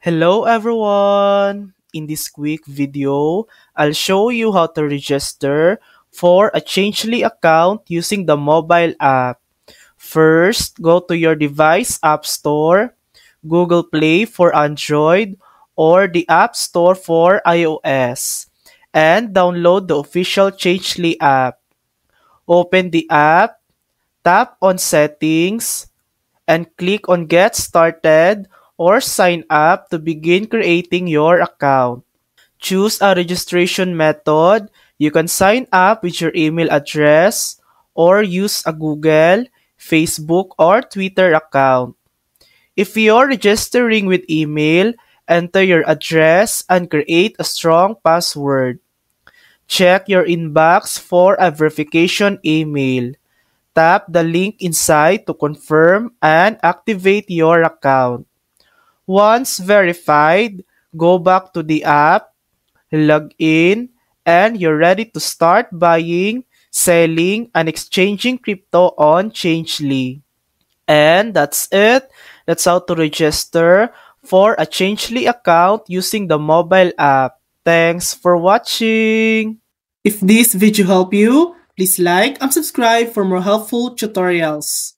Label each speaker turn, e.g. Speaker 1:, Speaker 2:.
Speaker 1: Hello everyone! In this quick video, I'll show you how to register for a Changely account using the mobile app. First, go to your device App Store, Google Play for Android, or the App Store for iOS, and download the official Changely app. Open the app, tap on Settings, and click on Get Started or Sign Up to begin creating your account. Choose a registration method. You can sign up with your email address or use a Google, Facebook, or Twitter account. If you're registering with email, enter your address and create a strong password. Check your inbox for a verification email. Tap the link inside to confirm and activate your account. Once verified, go back to the app, log in, and you're ready to start buying, selling, and exchanging crypto on Changely. And that's it. That's how to register for a Changely account using the mobile app. Thanks for watching. If this video helped you, please like and subscribe for more helpful tutorials.